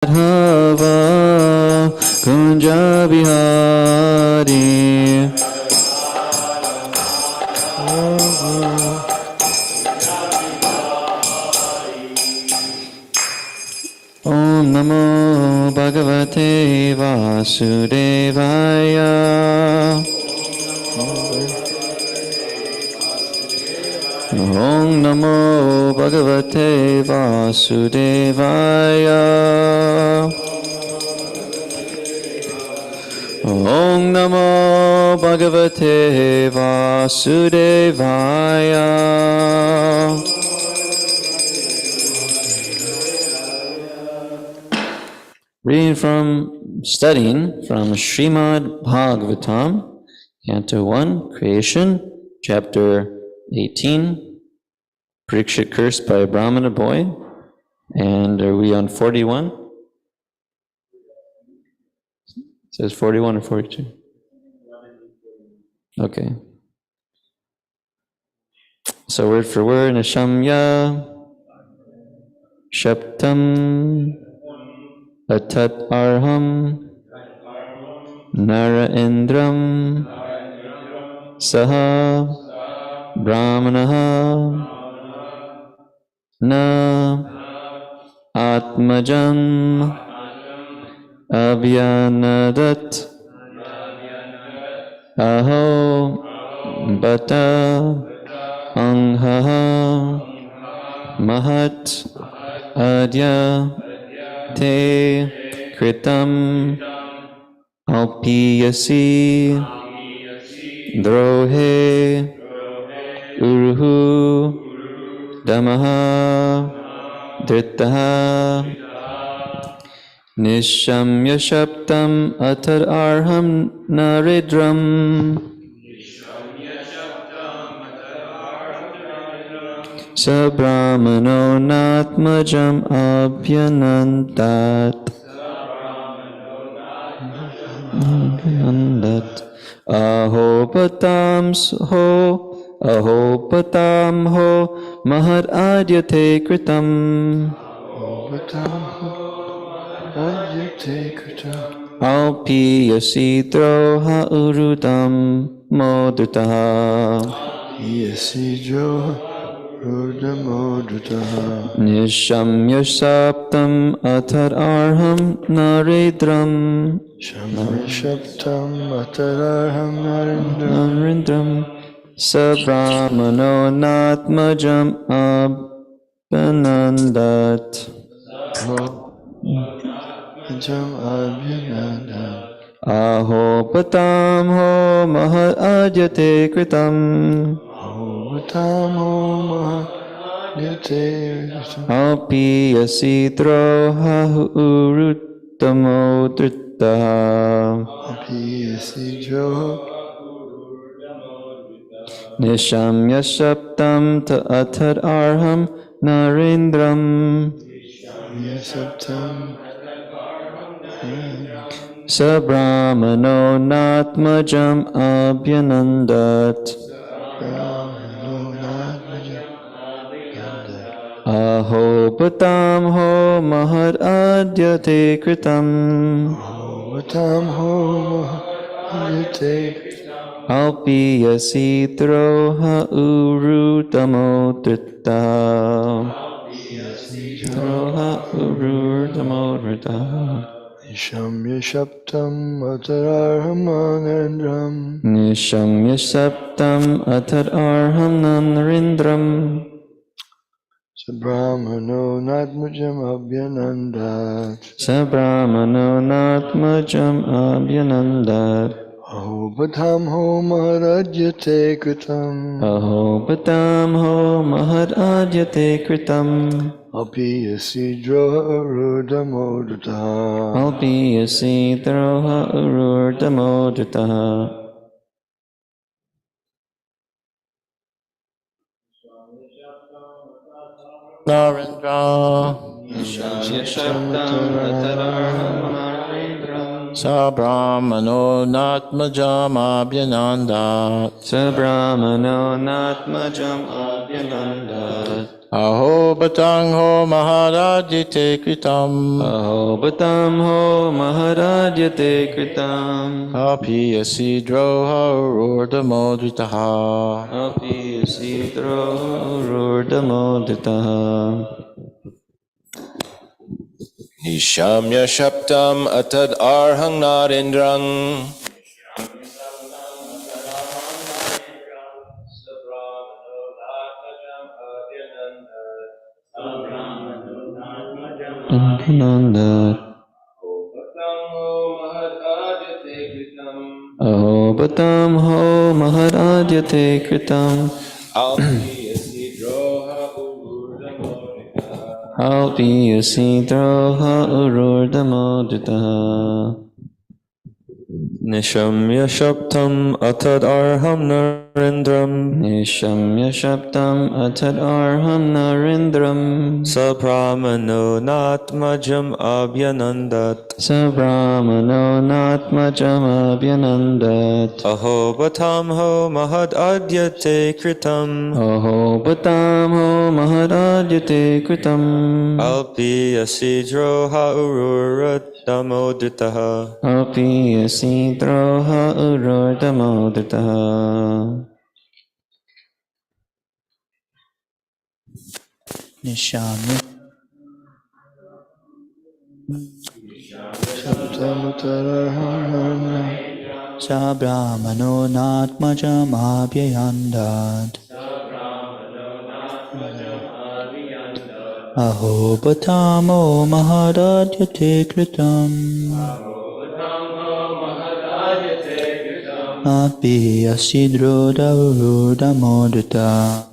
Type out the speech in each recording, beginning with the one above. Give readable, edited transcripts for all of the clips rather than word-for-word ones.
Madhava Kunja Bihari Om Namo Bhagavate Vasudevaya Om Namo Bhagavate Vasudevaya Om Namo Bhagavate Vasudevaya Studying from Srimad Bhagavatam, Canto 1, Creation, Chapter 18, Parikshit cursed by a Brahmana boy, and are we on 41? It says 41 or 42? Okay. So word for word, Nishamya, Shaptam, Atat Arham, Naraendram, Saha, Brahmanaha, Na, Atmajam, Abhyanadat, Aho, Bata, Anghaha, Mahat, Adya, Te, Kritam, Alpiyasi, Drohe, Uruhu, Damaha, Dritaha, Nishamya Shaptam Atar Arham Naridram, Sabrahmano Natmajam Abhyanandat, Ahopatam ho Mahad Adyate Kritam, Alpiyasitro Haurutam Modutaha, Nishamya Saptam Atar Arham Naridram, Narendram, Sabrahmano Natmajam Abhanandat, Ahopatam ho Mahad Adyate Kritam, Alpiyasitro Hauruttamo Dritaha, Nishamya Shaptam Atar Arham Narendram, Sabrahmano Natmajam Abhyanandat, Ahopatam ho Mahad Adyate Kritam, Alpiyasitro Hauruttamo Dritaha, Nishamya Shaptam Atararham Narendram, Nishamya Saptam Atar Arham Narendram, Sabrahmano Natmajam Abhyanandat, Ahopatam ho Mahad Adyate Kritam, Alpiyasitro Hauruttamo Dritaha, Narendra, Sabrahmano Natmajam Abhyanandat, Sabrahmano Natmajam Aho batang ho maharajite kritam. Ahobatam ho maharajate kritam. Api asidro ha ururdamodritaha. Api sidro rurdamoditaha. Nishamya Shaptam Atad Arhang Narendrang Anandat. Ahobatam ho maharajate kritam. Alpi asidro ha ururdamoditaha. Nishamya Shaptam Atad Arham Narendram Nishamya Shaptam Atad Arham Narendram Sabramano Natmajam Abhyanandat Sabrahmano Natmajam Abhyanandat Ahobatam Ho Mahad Adyate Kritam Ahobatam ho maharajate kritam Alpi Asidro Haururat Damoditaha Api asidro ha ururdamoditaha. Nishamya Saptamutarahana Sabrahmano Natmajam Abhyandat Ahobatamo Maharajate Kritam Api Asidro Damodita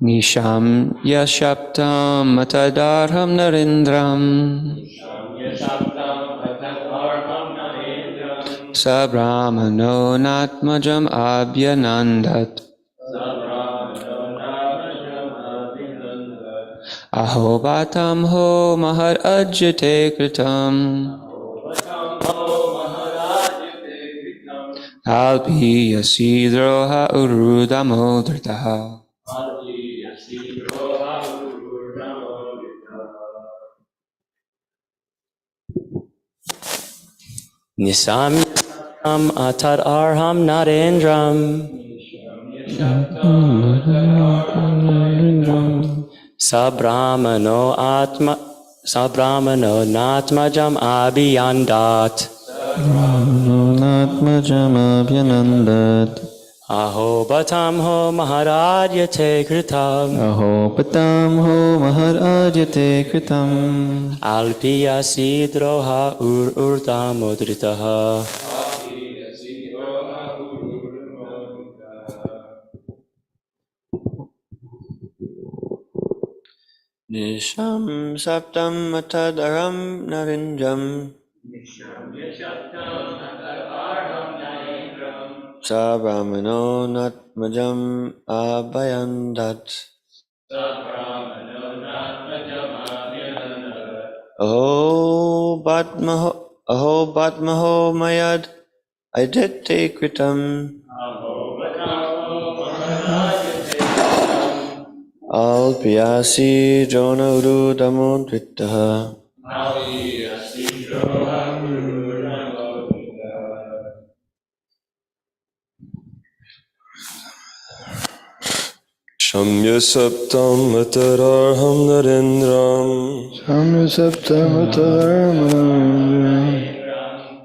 Nisham yashaptam atadarham narendram Sabrahmano natmajam abhyanandat Ahobatam ho maharajate kritam Alpi asidro ha urudamodritaha. Nisamyam atad arham narendram Sabramano natmajam abhiyandat Natmajam abhyanandat Ahobatam ho maharajate kritam Ahobatam ho maharajate kritam Alpiya sidroha urdamodritaha Nisham saptam atadaram narendram Sabrahmano natmajam abhayandat Aho batmaho mayad idete kritam Alpiyasi jona urudamodritaha Shamya Saptam Atad Arham Narendram Samya Saptamutarahana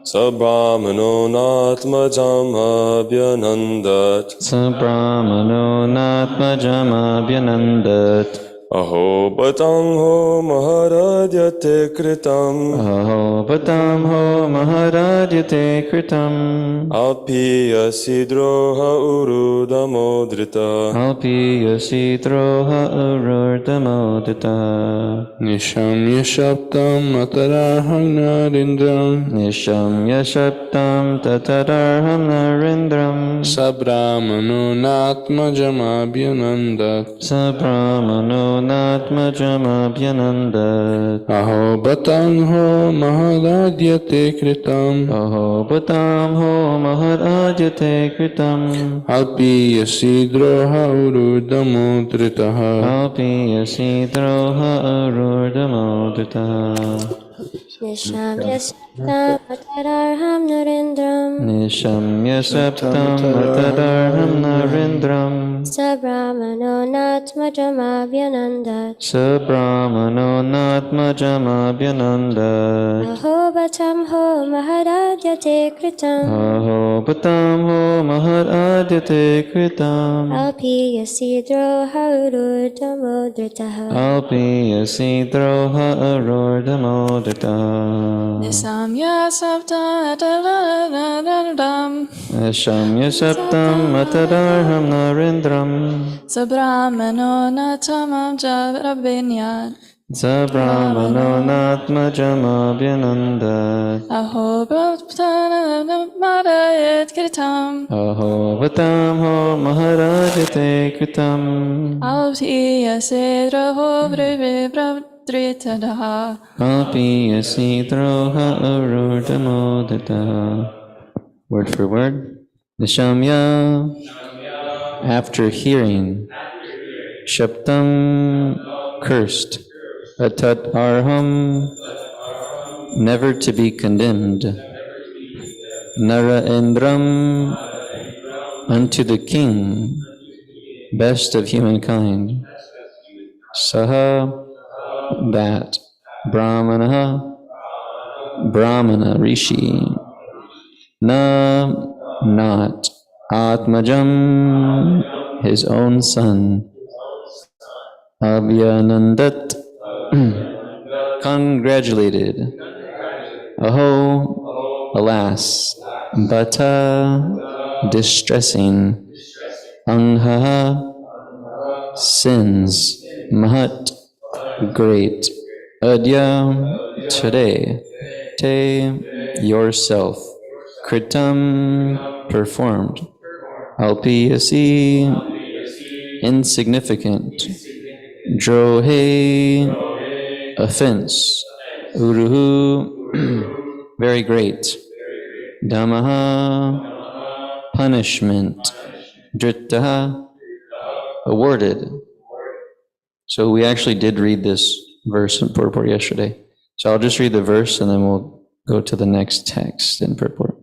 Sabramano Natmajam Abhyanandat Sabrahmano natmajam abhyanandat Ahobatam Ho Maharajate Kritam Ahobatam ho maharajate kritam Alpi Asidro Haurudamodrita Alpi asidro ha ururdamodita Nishamya Shaptam Atarahang Narendram Nisham yashaptam tatadarham narendram Sabrahmano Natmajam Abhyanandat Sabrahmano natmajamabhyanandat. Aho batangho maharadyate kritam. Aho batam ho maharadyate kritam. Alpi yasidroha urudamudritaha. Alpi yasidroha arurdamodritaha. Nishamya saptam atararham narendram Nishamya saptam atadarham narendram. Sabrahmano natmajamabhyanandat Sabrahmano natmajamabhyanandat. Aho batam ho maharadyate kritam Aho batam ho maharadyate kritam. Alpi yasidro haurudamodritaha Alpi yasidroha arurdamodritaha. Nisamya sapta tadadadadam Nishamya saptam atadarham narendram. Sabrahmano natamam jarabinyat Sabrahmano natmajamabhyanandat. Aho bhaptana madayat kritam Aho batam ho maharadyate kritam. Alpi yasedraho vrivibravdritadaha Alpi yasidroha arurdamodritaha. Word for word. Nishamya, after hearing, Shaptam, cursed, Atat arham, never to be condemned, Nara Indram, unto the king, best of humankind, Saha, that, Brahmana Rishi, Na, not, Atmajam, his own son, Abhyanandat, congratulated, Aho, alas, Bata, distressing, Angha, sins, Mahat, great, Adya, today, Te, yourself, Kritam, performed, Alpiyasi, insignificant, Drohe, offense, Uruhu, very great, Damaha, punishment, Drittaha, awarded. So we actually did read this verse in purport yesterday. So I'll just read the verse and then we'll go to the next text in purport.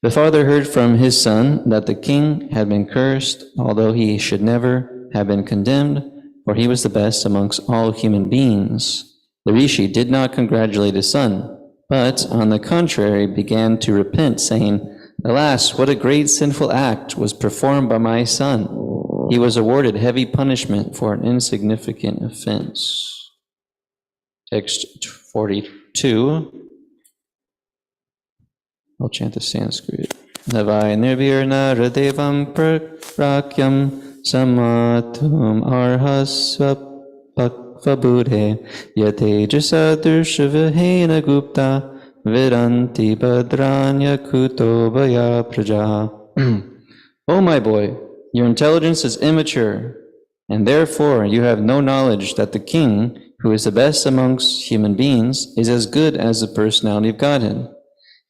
The father heard from his son that the king had been cursed, although he should never have been condemned, for he was the best amongst all human beings. The rishi did not congratulate his son, but on the contrary began to repent, saying, Alas, what a great sinful act was performed by my son. He was awarded heavy punishment for an insignificant offense. Text 42. I'll chant the Sanskrit. Navai nirvir naradevam prakyam samatum arhasvapakvabudhe yatejasadurshvahena gupta vidanti badranya kutobaya praja. O my boy, your intelligence is immature, and therefore you have no knowledge that the king, who is the best amongst human beings, is as good as the personality of Godhead.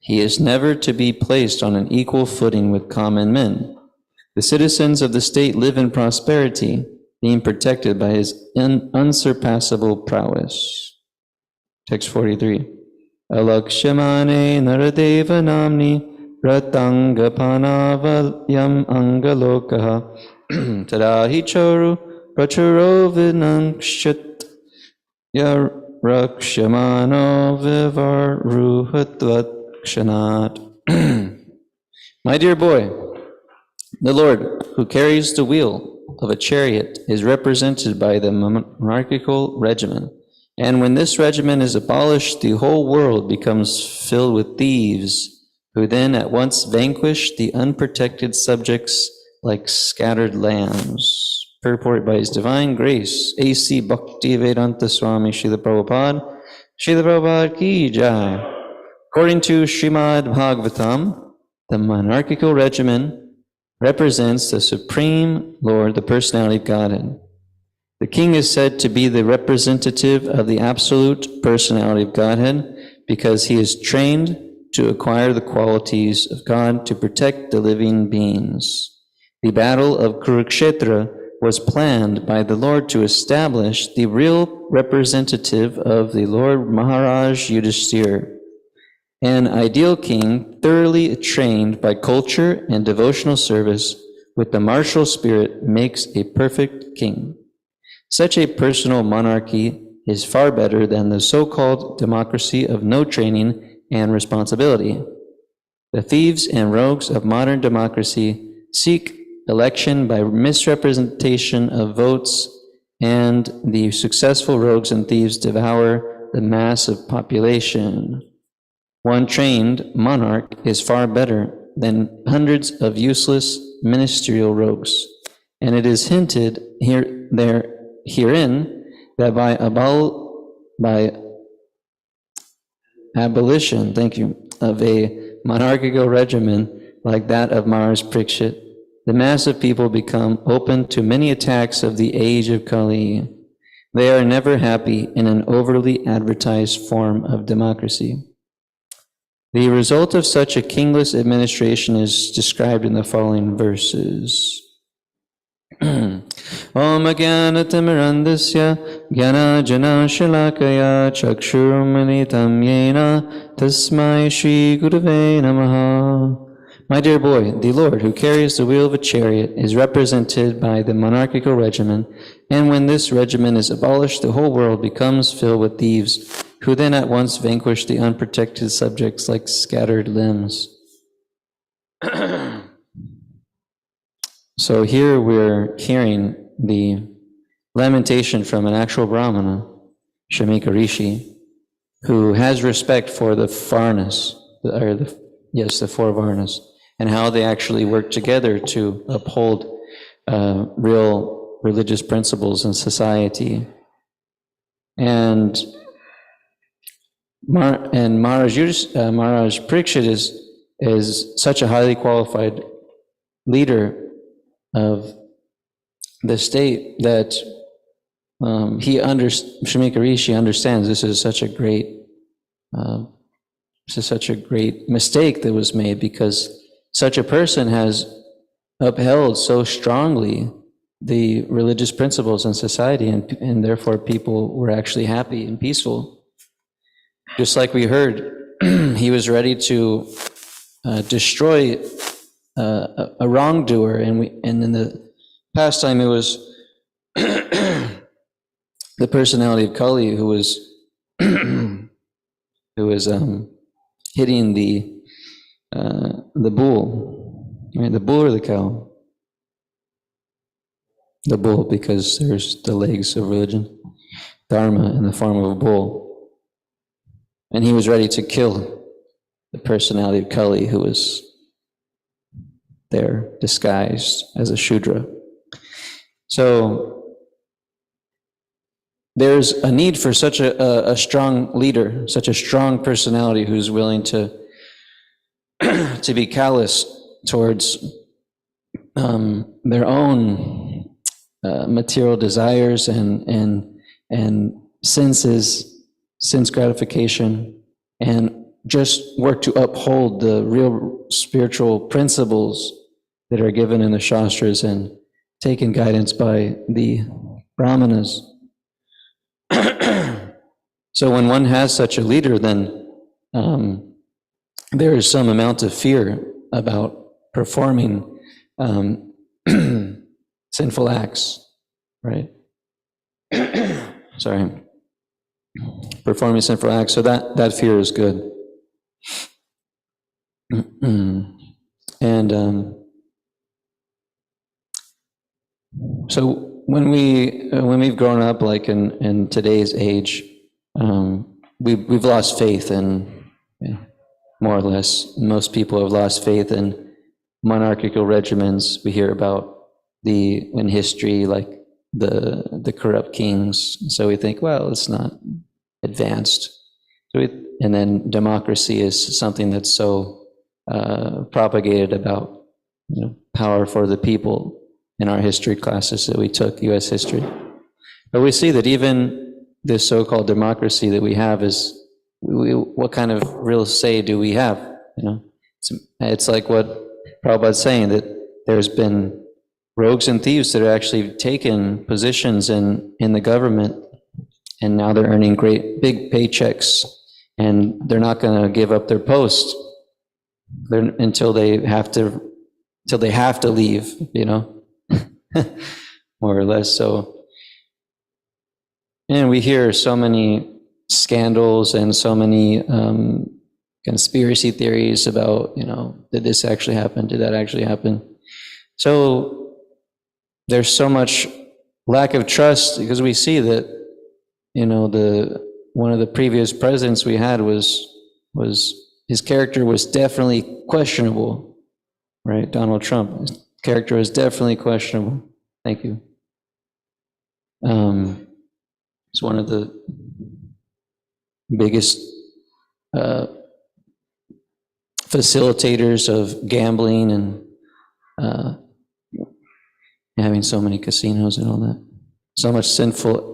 He is never to be placed on an equal footing with common men. The citizens of the state live in prosperity, being protected by his unsurpassable prowess. Text 43. Alakshamane naradeva namni ratangapanavyam angalokaha tadahi choru prachuro vinankshat yarakshamano vivaruhatvat kshanat. My dear boy, the Lord, who carries the wheel of a chariot, is represented by the monarchical regimen. And when this regimen is abolished, the whole world becomes filled with thieves, who then at once vanquish the unprotected subjects like scattered lambs. Purport by His Divine Grace, A.C. Bhaktivedanta Swami Srila Prabhupada, Srila Prabhupada Ki Jai. According to Srimad Bhagavatam, the monarchical regimen represents the Supreme Lord, the personality of Godhead. The king is said to be the representative of the absolute personality of Godhead because he is trained to acquire the qualities of God to protect the living beings. The battle of Kurukshetra was planned by the Lord to establish the real representative of the Lord Maharaj Yudhishthira, an ideal king thoroughly trained by culture and devotional service with the martial spirit makes a perfect king. Such a personal monarchy is far better than the so-called democracy of no training and responsibility. The thieves and rogues of modern democracy seek election by misrepresentation of votes, and the successful rogues and thieves devour the mass of population. One trained monarch is far better than hundreds of useless ministerial rogues, and it is hinted herein that by abolition, of a monarchical regimen like that of Maharaj Parikshit, the mass of people become open to many attacks of the age of Kali. They are never happy in an overly advertised form of democracy. The result of such a kingless administration is described in the following verses. Om Jnanatimmirandasya Jnana Jana Shalakaya Chakshurumanitam Yena Tasmai Shri Gurave Namaha. My dear boy, the Lord who carries the wheel of a chariot is represented by the monarchical regimen, and when this regimen is abolished, the whole world becomes filled with thieves, who then at once vanquish the unprotected subjects like scattered limbs. So here we're hearing the lamentation from an actual Brahmana, Shamika Rishi, who has respect for the Varnas, the four Varnas, and how they actually work together to uphold real religious principles in society. And Maharaj Parikshit is such a highly qualified leader of the state that Shamika Rishi understands this is such a great mistake that was made, because such a person has upheld so strongly the religious principles in society, and therefore people were actually happy and peaceful. Just like we heard, he was ready to destroy a wrongdoer, and in the past time it was the personality of Kali who was hitting the bull, right? The bull or the cow? The bull, because there's the legs of religion, dharma in the form of a bull, and he was ready to kill the personality of Kali, who was there disguised as a Shudra. So there's a need for such a strong leader, such a strong personality who's willing to be callous towards their own material desires and sense gratification, and just work to uphold the real spiritual principles that are given in the Shastras and taken guidance by the Brahmanas. So when one has such a leader, then there is some amount of fear about performing sinful acts, right? Sorry. Performing sinful acts, so that fear is good. And so when we've grown up, like in today's age, we've lost faith in, more or less, most people have lost faith in monarchical regimens. We hear about in history, like the corrupt kings. So we think, well, it's not advanced. And then democracy is something that's so propagated about, power for the people in our history classes that we took, U.S. history. But we see that even this so-called democracy that we have is, what kind of real say do we have? You know, it's like what Prabhupada's saying, that there's been rogues and thieves that are actually taken positions in the government, and now they're earning great big paychecks, and they're not going to give up their post until they have to leave, you know, more or less. So, and we hear so many scandals and so many conspiracy theories about, you know, did this actually happen? Did that actually happen? So there's so much lack of trust, because we see that, you know, one of the previous presidents we had was his character was definitely questionable, right? Donald Trump, his character was definitely questionable. Thank you. He's one of the biggest facilitators of gambling and having so many casinos and all that. So much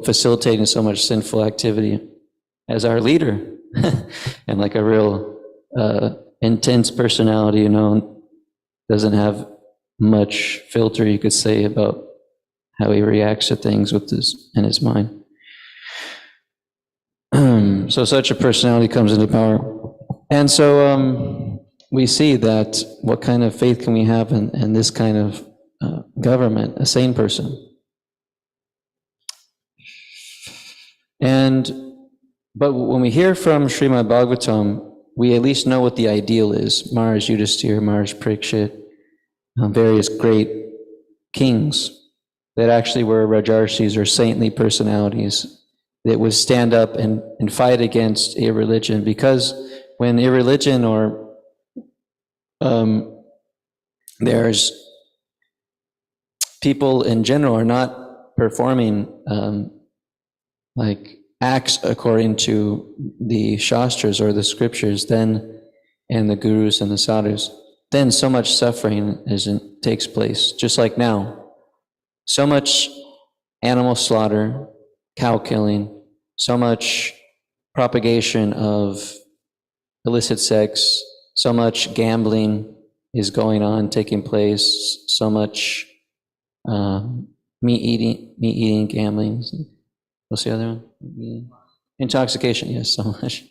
facilitating so much sinful activity as our leader. And like a real intense personality, you know, doesn't have much filter, you could say, about how he reacts to things with in his mind. So such a personality comes into power. And so we see that what kind of faith can we have in this kind of government, a sane person? But when we hear from Srimad Bhagavatam, we at least know what the ideal is. Maharaj Yudhisthira, Maharaj Parikshit, various great kings that actually were Rajarshis or saintly personalities that would stand up and fight against irreligion. Because when irreligion or there's people in general are not performing like acts according to the Shastras or the scriptures, then, and the gurus and the sadhus, then so much suffering takes place. Just like now, so much animal slaughter, cow killing, so much propagation of illicit sex, so much gambling is going on, taking place, so much meat eating, gambling. What's the other one? Intoxication, yes, so much.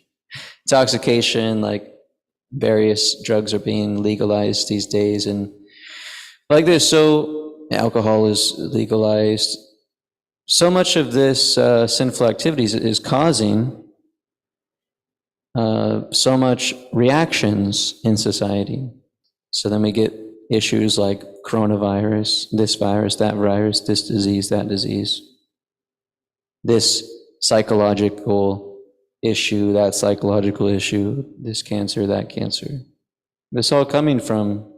Intoxication, like various drugs are being legalized these days, and like this, so alcohol is legalized. So much of this sinful activities is causing so much reactions in society. So then we get issues like coronavirus, this virus, that virus, this disease, that disease, this psychological issue, that psychological issue, this cancer, that cancer. This all coming from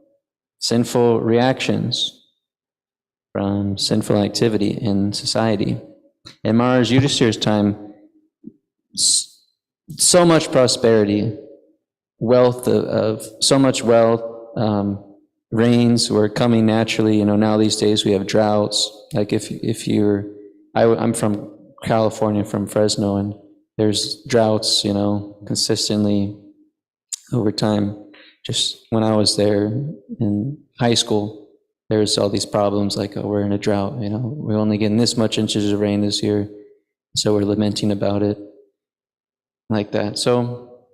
sinful reactions, from sinful activity in society. In Maharaj Yudhisthira's time, so much prosperity, wealth of so much wealth, rains were coming naturally. You know, now these days we have droughts. Like if you're, I'm from California, from Fresno, and there's droughts, you know, consistently over time. Just when I was there in high school, there's all these problems like, oh, we're in a drought, you know, we're only getting this much inches of rain this year, so we're lamenting about it, like that. So,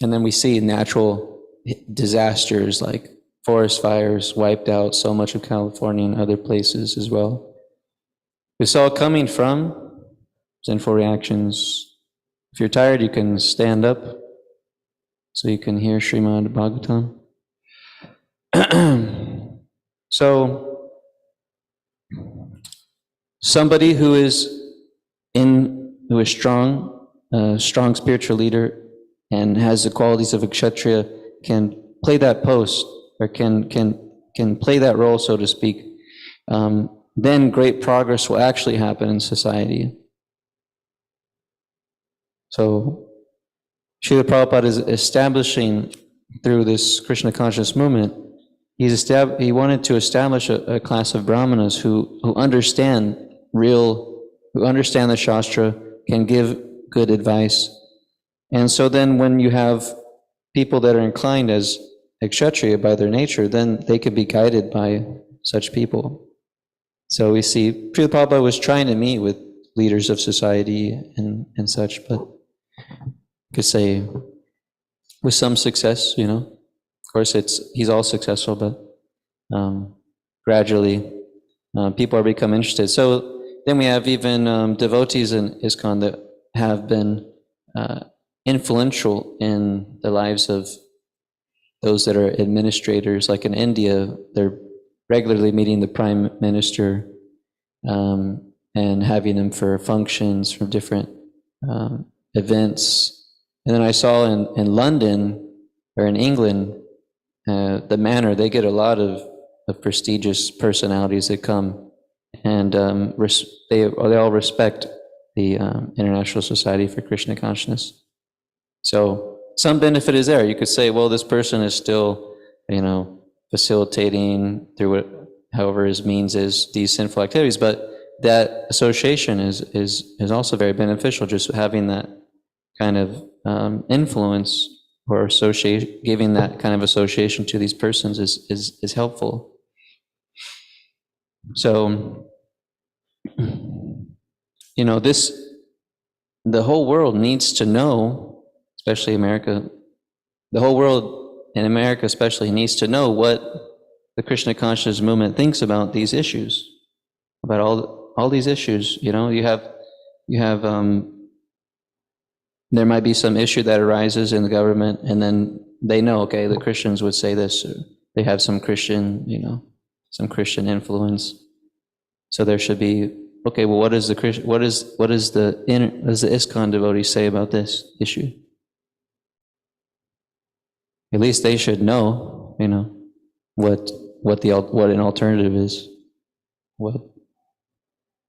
and then we see natural disasters like forest fires wiped out so much of California and other places as well. It's all coming from sinful reactions. If you're tired, you can stand up so you can hear Srimad Bhagavatam. So, somebody who is strong, strong spiritual leader, and has the qualities of a kshatriya can play that post, or can play that role, so to speak. Then great progress will actually happen in society. So, Srila Prabhupada is establishing through this Krishna conscious movement. He wanted to establish a class of brahmanas who understand real who understand the Shastra, can give good advice. And so then when you have people that are inclined as kshatriya by their nature, then they could be guided by such people. So we see Srila Prabhupada was trying to meet with leaders of society and such, but you could say with some success, you know. Of course, he's all successful, but gradually people are become interested. So then we have even devotees in ISKCON that have been influential in the lives of those that are administrators. Like in India, they're regularly meeting the Prime Minister and having him for functions from different events. And then I saw in London, or in England, the Manor, they get a lot of prestigious personalities that come, and they all respect the International Society for Krishna Consciousness. So some benefit is there. You could say, well, this person is still, you know, facilitating through however his means is these sinful activities, but that association is also very beneficial. Just having that kind of influence or giving that kind of association to these persons is helpful. So, you know, the whole world needs to know, especially America, the whole world in America especially needs to know what the Krishna consciousness movement thinks about these issues, about all these issues. You know, you have there might be some issue that arises in the government, and then they know, okay, the Christians would say this, or they have some Christian, you know, some Christian influence. So there should be, okay, well, what does the ISKCON devotee say about this issue? At least they should know, you know, what an alternative is.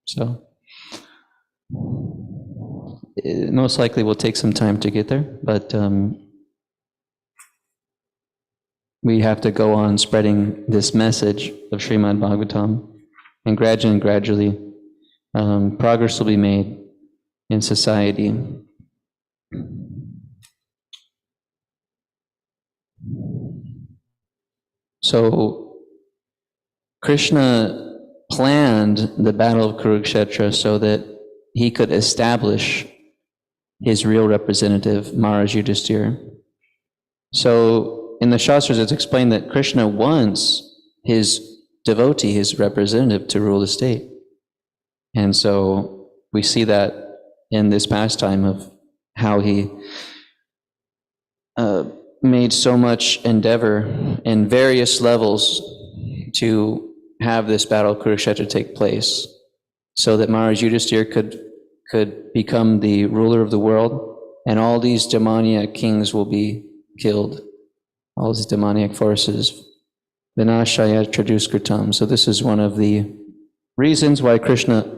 So it most likely will take some time to get there, but we have to go on spreading this message of Srimad Bhagavatam, and gradually progress will be made in society. So Krishna planned the battle of Kurukshetra so that he could establish his real representative, Maharaj Yudhisthira. So in the Shastras, it's explained that Krishna wants his devotee, his representative, to rule the state. And so we see that in this pastime of how he made so much endeavor in various levels to have this battle of Kurukshetra take place, so that Maharaj Yudhisthira could become the ruler of the world, and all these demoniac kings will be killed, all these demoniac forces. Vinashaya Traduskritam. So this is one of the reasons why Krishna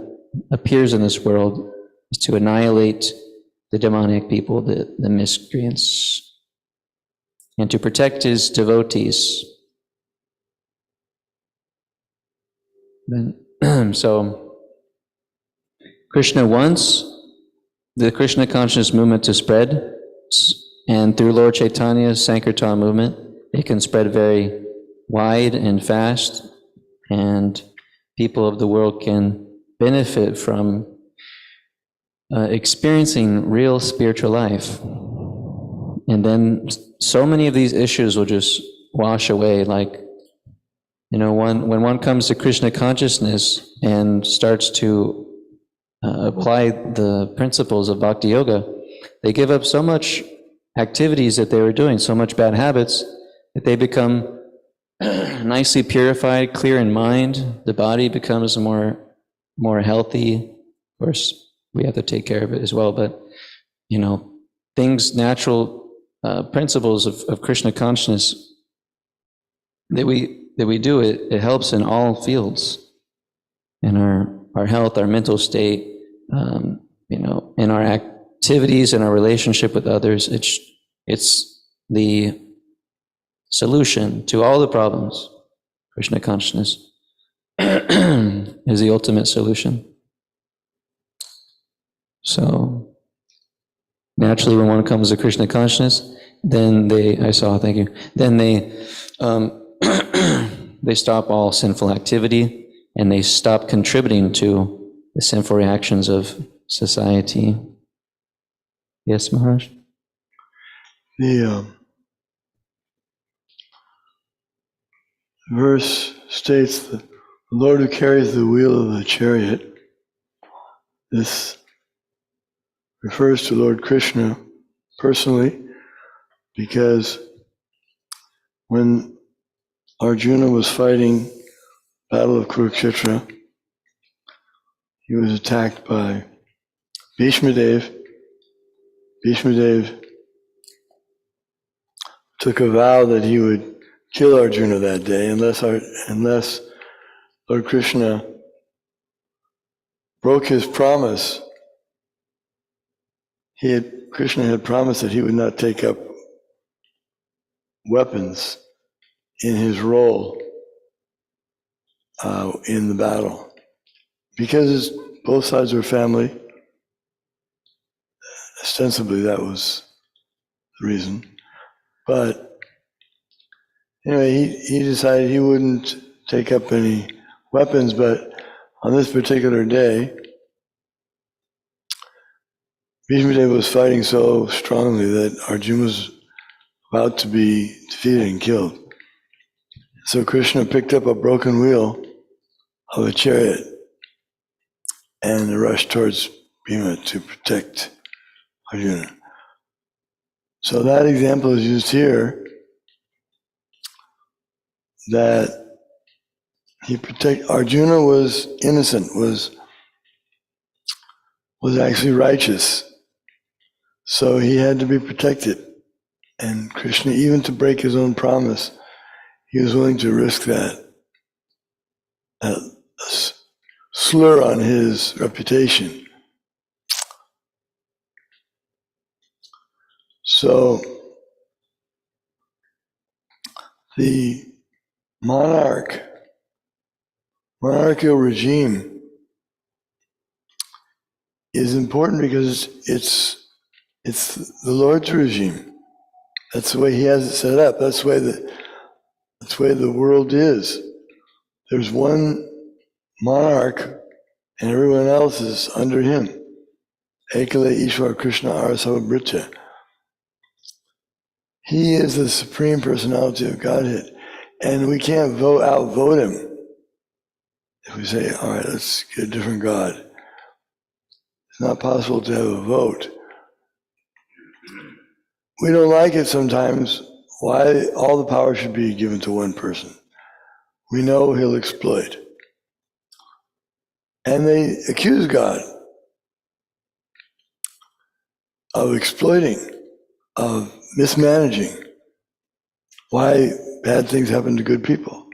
appears in this world, is to annihilate the demoniac people, the miscreants, and to protect his devotees. So Krishna wants the Krishna consciousness movement to spread, and through Lord Chaitanya's Sankirtan movement, it can spread very wide and fast, and people of the world can benefit from experiencing real spiritual life. And then so many of these issues will just wash away. Like, you know, when one comes to Krishna consciousness and starts to apply the principles of Bhakti Yoga, they give up so much activities that they were doing, so much bad habits, that they become nicely purified, clear in mind. The body becomes more healthy. Of course, we have to take care of it as well, but, you know, natural principles of Krishna consciousness that we do, it helps in all fields, in our health, our mental state, you know, in our activities, in our relationship with others. It's the solution to all the problems. Krishna consciousness is the ultimate solution. So naturally, when one comes to Krishna consciousness, then they stop all sinful activity and they stop contributing to the sinful reactions of society. Yes, Maharaj? The verse states that the Lord who carries the wheel of the chariot, this refers to Lord Krishna personally, because when Arjuna was fighting Battle of Kurukshetra, he was attacked by Bhishma Dev. Bhishma Dev took a vow that he would kill Arjuna that day unless Lord Krishna broke his promise. Krishna had promised that he would not take up weapons in his role in the battle. Because both sides were family, ostensibly that was the reason. But anyway, he decided he wouldn't take up any weapons, but on this particular day, Bhishma Dev was fighting so strongly that Arjuna was about to be defeated and killed. So Krishna picked up a broken wheel of a chariot and rushed towards Bhima to protect Arjuna. So that example is used here, that Arjuna was innocent, was actually righteous. So he had to be protected. And Krishna, even to break his own promise, he was willing to risk that slur on his reputation. So the monarchical regime is important because it's the Lord's regime. That's the way he has it set up. That's the way the world is. There's one monarch and everyone else is under him. Ekale Ishwar Krishna Arasavabhritya. He is the Supreme Personality of Godhead. And we can't outvote him. If we say, all right, let's get a different God. It's not possible to have a vote. We don't like it sometimes, why all the power should be given to one person. We know he'll exploit. And they accuse God of exploiting, of mismanaging. Why bad things happen to good people,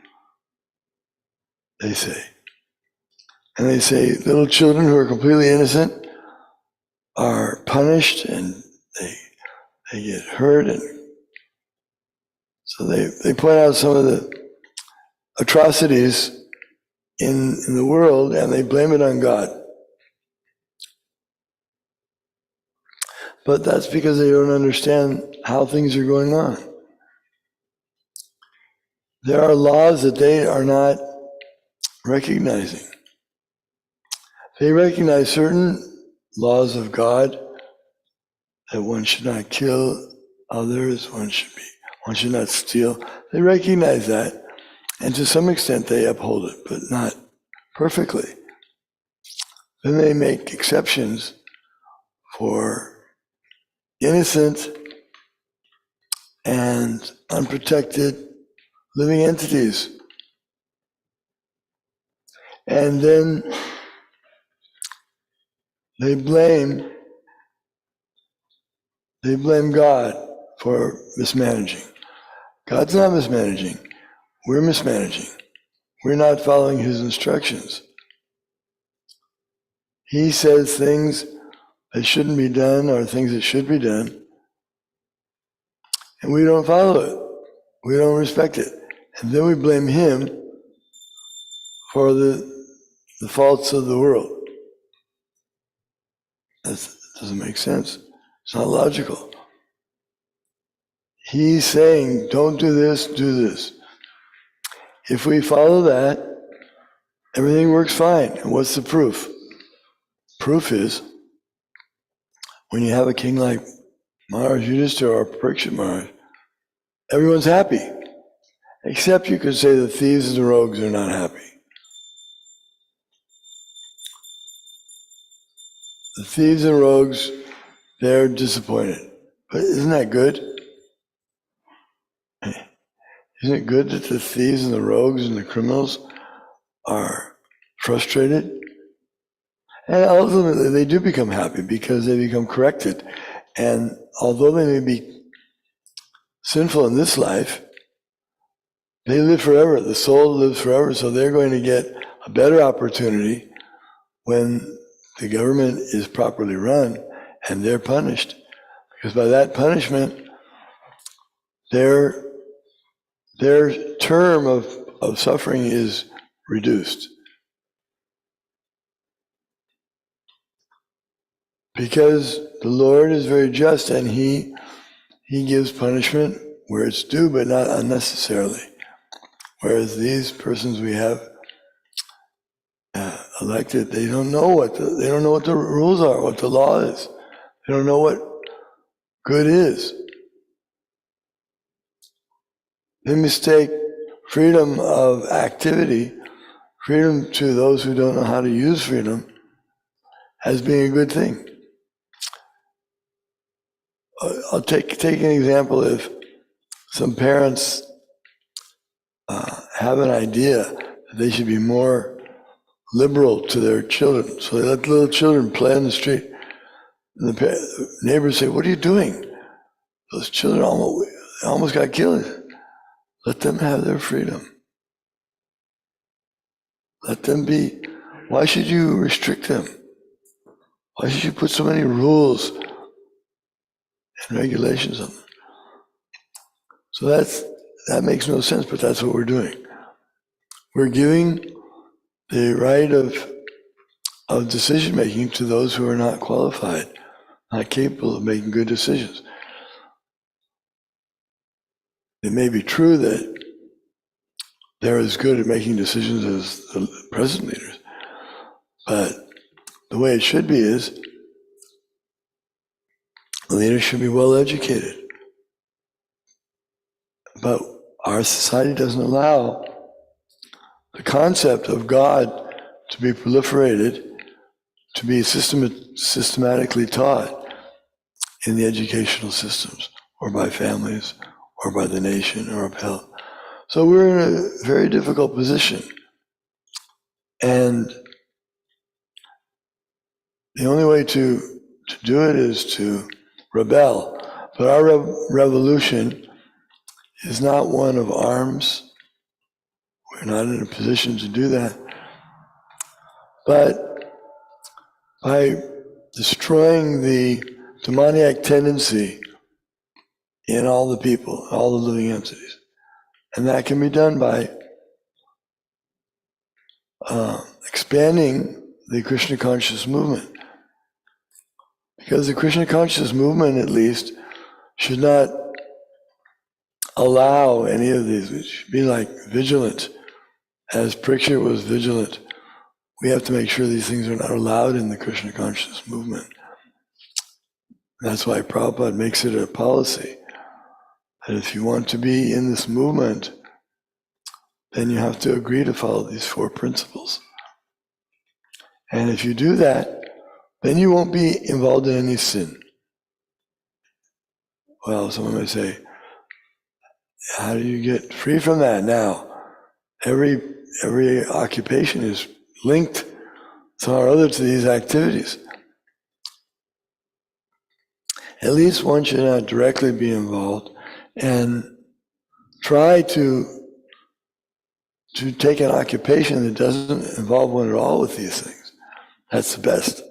they say. And they say little children who are completely innocent are punished and they get hurt. And so they point out some of the atrocities in the world and they blame it on God. But that's because they don't understand how things are going on. There are laws that they are not recognizing. They recognize certain laws of God, that one should not kill others, one should not steal. They recognize that, and to some extent they uphold it, but not perfectly. Then they make exceptions for innocent and unprotected living entities. And then they blame God for mismanaging. God's not mismanaging. We're mismanaging. We're not following his instructions. He says things that shouldn't be done or things that should be done, and we don't follow it. We don't respect it. And then we blame him for the faults of the world. That doesn't make sense. It's not logical. He's saying, don't do this, do this. If we follow that, everything works fine. And what's the proof? Proof is, when you have a king like Maharaj Yudhishthira or Parikshit Maharaj, everyone's happy. Except you could say the thieves and the rogues are not happy. The thieves and rogues, they're disappointed. But isn't that good? Isn't it good that the thieves and the rogues and the criminals are frustrated? And ultimately, they do become happy because they become corrected. And although they may be sinful in this life, they live forever. The soul lives forever, so they're going to get a better opportunity when the government is properly run and they're punished. Because by that punishment, their term of suffering is reduced. Because the Lord is very just and He gives punishment where it's due, but not unnecessarily. Whereas these persons we have elected, they don't know what the rules are, what the law is. They don't know what good is. They mistake freedom of activity, freedom to those who don't know how to use freedom, as being a good thing. I'll take an example. If some parents have an idea that they should be more liberal to their children, so they let the little children play on the street, and the neighbors say, "What are you doing? Those children almost got killed." Let them have their freedom. Let them be. Why should you restrict them? Why should you put so many rules and regulations on them? So that makes no sense, but that's what we're doing. We're giving the right of decision making to those who are not qualified, not capable of making good decisions. It may be true that they're as good at making decisions as the present leaders, but the way it should be is the leaders should be well educated. But our society doesn't allow the concept of God to be proliferated, to be systematically taught in the educational systems, or by families, or by the nation, or upheld. So we're in a very difficult position. And the only way to do it is to rebel. But our revolution is not one of arms. We're not in a position to do that. But by destroying the demoniac tendency in all the people, all the living entities. And that can be done by expanding the Krishna conscious movement. Because the Krishna conscious movement, at least, should not allow any of these. We should be like vigilant. As Parikshit was vigilant, we have to make sure these things are not allowed in the Krishna conscious movement. That's why Prabhupada makes it a policy that if you want to be in this movement, then you have to agree to follow these 4 principles. And if you do that, then you won't be involved in any sin. Well, someone may say, how do you get free from that now? Every occupation is linked somehow or other to these activities. At least one should not directly be involved and try to take an occupation that doesn't involve one at all with these things. That's the best.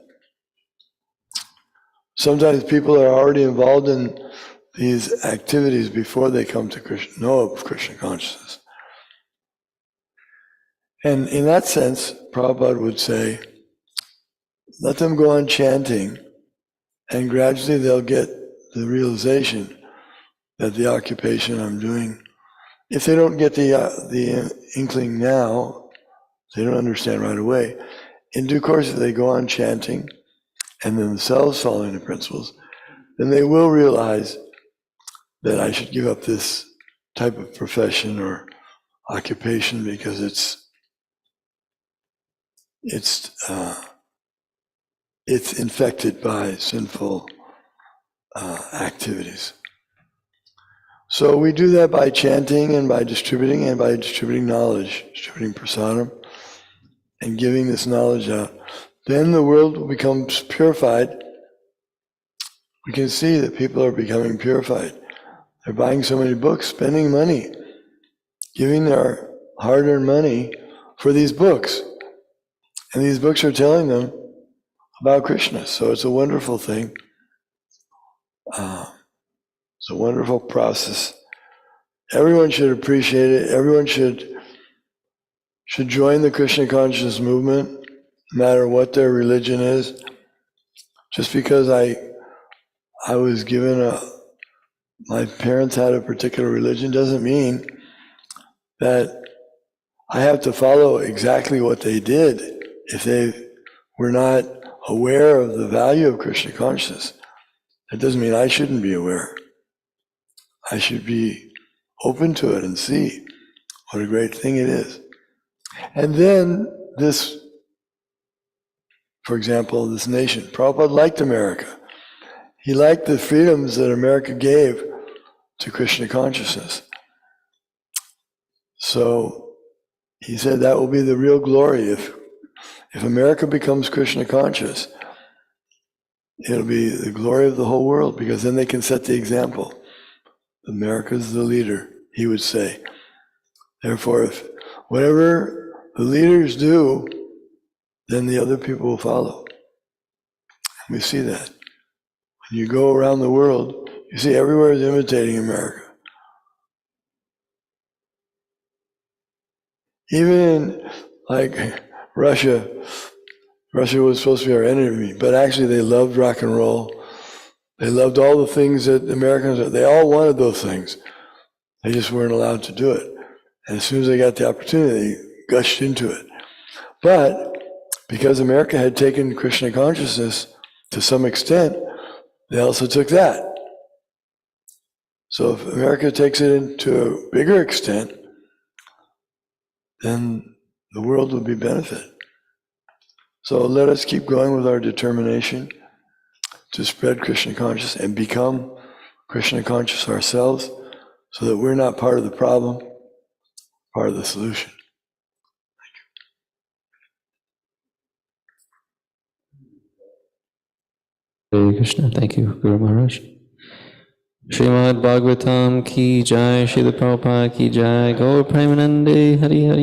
Sometimes people are already involved in these activities before they come to know of Krishna consciousness. And in that sense, Prabhupada would say, let them go on chanting And gradually they'll get the realization that the occupation I'm doing, if they don't get the inkling now, they don't understand right away. In due course, if they go on chanting and themselves following the principles, then they will realize that I should give up this type of profession or occupation because it's infected by sinful activities. So we do that by chanting and by distributing knowledge, distributing prasadam, and giving this knowledge out. Then the world will become purified. We can see that people are becoming purified. They're buying so many books, spending money, giving their hard-earned money for these books. And these books are telling them about Krishna. So it's a wonderful thing. It's a wonderful process. Everyone should appreciate it. Everyone should join the Krishna consciousness movement, no matter what their religion is. Just because I was given my parents had a particular religion doesn't mean that I have to follow exactly what they did if they were not aware of the value of Krishna consciousness. That doesn't mean I shouldn't be aware. I should be open to it and see what a great thing it is. And then this, for example, this nation, Prabhupada liked America. He liked the freedoms that America gave to Krishna consciousness. So he said that will be the real glory. If America becomes Krishna conscious, it'll be the glory of the whole world, because then they can set the example. America's the leader, he would say. Therefore, if whatever the leaders do, then the other people will follow. And we see that. When you go around the world, you see everywhere is imitating America. Even in, like, Russia was supposed to be our enemy, but actually they loved rock and roll. They loved all the things that Americans, they all wanted those things. They just weren't allowed to do it. And as soon as they got the opportunity, they gushed into it. But because America had taken Krishna consciousness to some extent, they also took that. So if America takes it into a bigger extent, then the world will be benefit. So let us keep going with our determination to spread Krishna consciousness and become Krishna conscious ourselves, so that we're not part of the problem, part of the solution. Hare Krishna. Thank you, Guru Maharaj. Srimad Bhagavatam ki jai, Srila Prabhupada ki jai, Gaur Premanande Hari Hari.